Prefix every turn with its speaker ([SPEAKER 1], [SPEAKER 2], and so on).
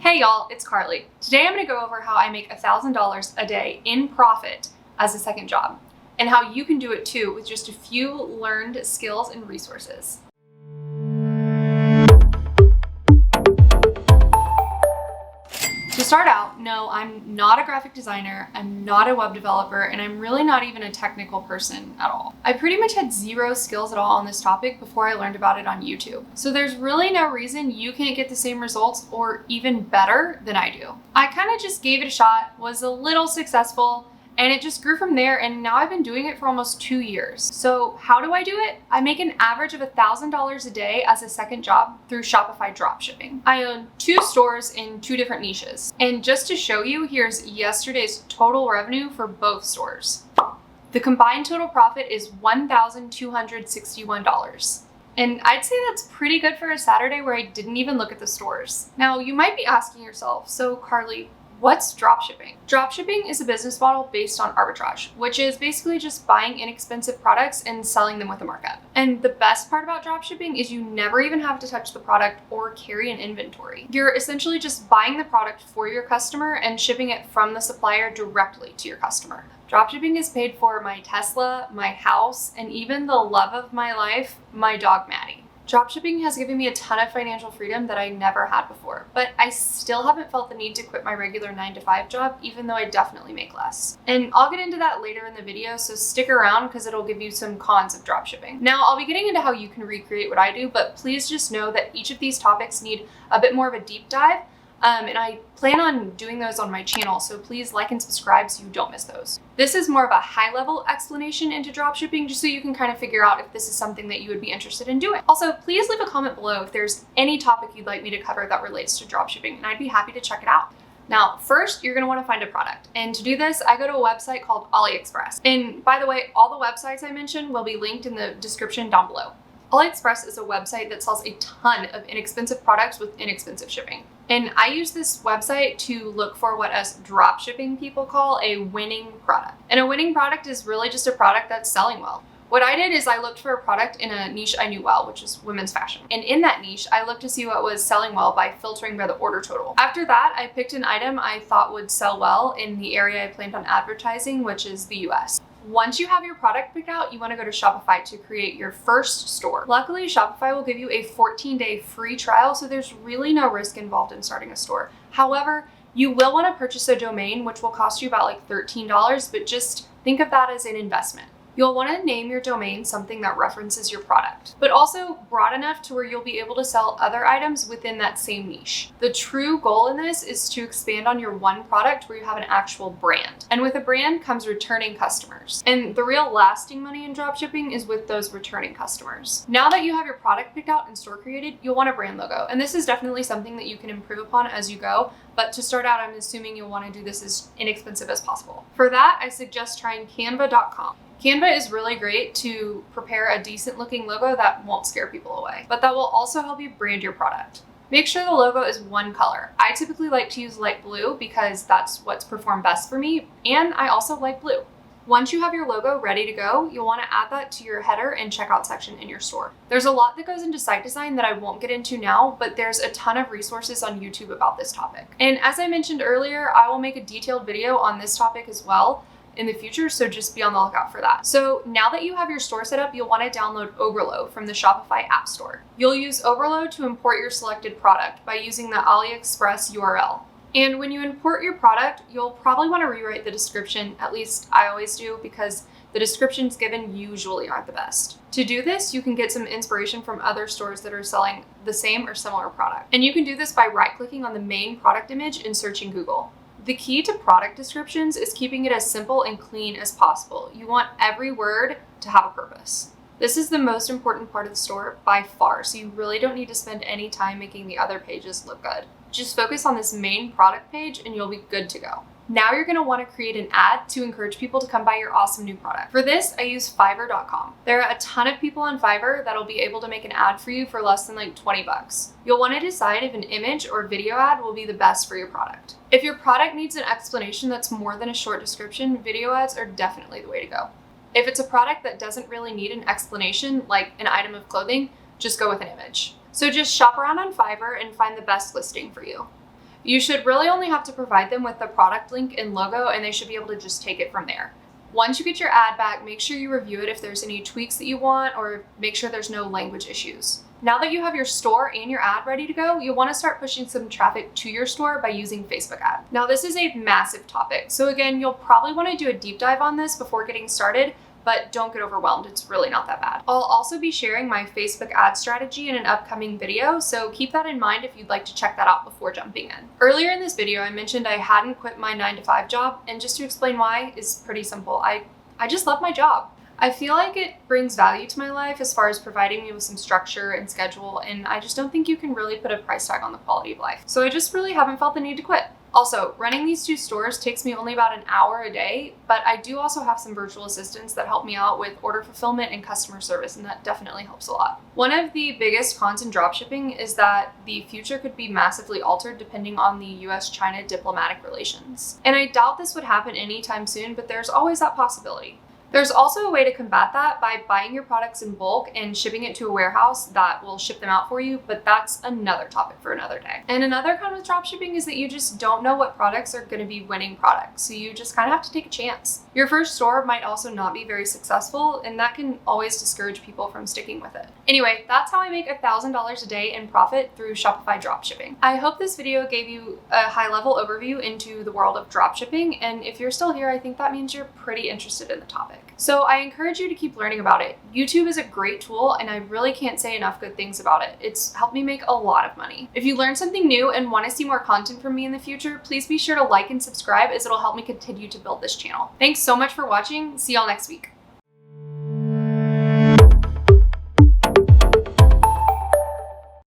[SPEAKER 1] Hey y'all, it's Carly. Today I'm going to go over how I make $1,000 a day in profit as a second job, and how you can do it too with just a few learned skills and resources. To start out, no, I'm not a graphic designer, I'm not a web developer, and I'm really not even a technical person at all. I pretty much had zero skills at all on this topic before I learned about it on YouTube. So there's really no reason you can't get the same results or even better than I do. I kind of just gave it a shot, was a little successful, and it just grew from there, and now I've been doing it for almost 2 years. So how do I do it? I make an average of $1,000 a day as a second job through Shopify dropshipping. I own 2 stores in 2 different niches. And just to show you, here's yesterday's total revenue for both stores. The combined total profit is $1,261. And I'd say that's pretty good for a Saturday where I didn't even look at the stores. Now, you might be asking yourself, so Carly, what's dropshipping? Dropshipping is a business model based on arbitrage, which is basically just buying inexpensive products and selling them with a markup. And the best part about dropshipping is you never even have to touch the product or carry an inventory. You're essentially just buying the product for your customer and shipping it from the supplier directly to your customer. Dropshipping has paid for my Tesla, my house, and even the love of my life, my dog Maddie. Dropshipping has given me a ton of financial freedom that I never had before, but I still haven't felt the need to quit my regular 9-to-5 job, even though I definitely make less. And I'll get into that later in the video, so stick around because it'll give you some cons of dropshipping. Now, I'll be getting into how you can recreate what I do, but please just know that each of these topics need a bit more of a deep dive, and I plan on doing those on my channel, so please like and subscribe so you don't miss those. This is more of a high-level explanation into dropshipping, just so you can kind of figure out if this is something that you would be interested in doing. Also, please leave a comment below if there's any topic you'd like me to cover that relates to dropshipping, and I'd be happy to check it out. Now, first, you're going to want to find a product. And to do this, I go to a website called AliExpress. And by the way, all the websites I mentioned will be linked in the description down below. AliExpress is a website that sells a ton of inexpensive products with inexpensive shipping. And I use this website to look for what us dropshipping people call a winning product. And a winning product is really just a product that's selling well. What I did is I looked for a product in a niche I knew well, which is women's fashion. And in that niche, I looked to see what was selling well by filtering by the order total. After that, I picked an item I thought would sell well in the area I planned on advertising, which is the US. Once you have your product picked out, you want to go to Shopify to create your first store. Luckily, Shopify will give you a 14-day free trial, so there's really no risk involved in starting a store. However, you will want to purchase a domain, which will cost you about like $13, but just think of that as an investment. You'll want to name your domain something that references your product, but also broad enough to where you'll be able to sell other items within that same niche. The true goal in this is to expand on your one product where you have an actual brand. And with a brand comes returning customers. And the real lasting money in dropshipping is with those returning customers. Now that you have your product picked out and store created, you'll want a brand logo. And this is definitely something that you can improve upon as you go. But to start out, I'm assuming you'll want to do this as inexpensive as possible. For that, I suggest trying canva.com. Canva is really great to prepare a decent looking logo that won't scare people away, but that will also help you brand your product. Make sure the logo is one color. I typically like to use light blue because that's what's performed best for me, and I also like blue. Once you have your logo ready to go, you'll want to add that to your header and checkout section in your store. There's a lot that goes into site design that I won't get into now, but there's a ton of resources on YouTube about this topic. And as I mentioned earlier, I will make a detailed video on this topic as well in the future, so just be on the lookout for that. So now that you have your store set up, you'll want to download Overload from the Shopify App Store. You'll use Overload to import your selected product by using the AliExpress URL. And when you import your product, you'll probably want to rewrite the description, at least I always do, because the descriptions given usually aren't the best. To do this, you can get some inspiration from other stores that are selling the same or similar product. And you can do this by right-clicking on the main product image and searching Google. The key to product descriptions is keeping it as simple and clean as possible. You want every word to have a purpose. This is the most important part of the store by far, so you really don't need to spend any time making the other pages look good. Just focus on this main product page and you'll be good to go. Now you're going to want to create an ad to encourage people to come buy your awesome new product. For this, I use Fiverr.com. There are a ton of people on Fiverr that'll be able to make an ad for you for less than like 20 bucks. You'll want to decide if an image or video ad will be the best for your product. If your product needs an explanation that's more than a short description, video ads are definitely the way to go. If it's a product that doesn't really need an explanation, like an item of clothing, just go with an image. So just shop around on Fiverr and find the best listing for you. You should really only have to provide them with the product link and logo, and they should be able to just take it from there. Once you get your ad back, make sure you review it if there's any tweaks that you want, or make sure there's no language issues. Now that you have your store and your ad ready to go, you'll want to start pushing some traffic to your store by using Facebook ads. Now, this is a massive topic. So again, you'll probably want to do a deep dive on this before getting started, but don't get overwhelmed. It's really not that bad. I'll also be sharing my Facebook ad strategy in an upcoming video, so keep that in mind if you'd like to check that out before jumping in. Earlier in this video, I mentioned I hadn't quit my 9-to-5 job, and just to explain why is pretty simple. I just love my job. I feel like it brings value to my life as far as providing me with some structure and schedule, and I just don't think you can really put a price tag on the quality of life. So I just really haven't felt the need to quit. Also, running these 2 stores takes me only about an hour a day, but I do also have some virtual assistants that help me out with order fulfillment and customer service, and that definitely helps a lot. One of the biggest cons in dropshipping is that the future could be massively altered depending on the US-China diplomatic relations. And I doubt this would happen anytime soon, but there's always that possibility. There's also a way to combat that by buying your products in bulk and shipping it to a warehouse that will ship them out for you, but that's another topic for another day. And another con with dropshipping is that you just don't know what products are going to be winning products, so you just kind of have to take a chance. Your first store might also not be very successful, and that can always discourage people from sticking with it. Anyway, that's how I make $1,000 a day in profit through Shopify dropshipping. I hope this video gave you a high-level overview into the world of dropshipping, and if you're still here, I think that means you're pretty interested in the topic. So I encourage you to keep learning about it. YouTube is a great tool, and I really can't say enough good things about it. It's helped me make a lot of money. If you learned something new and want to see more content from me in the future, please be sure to like and subscribe, as it'll help me continue to build this channel. Thanks so much for watching. See y'all next week.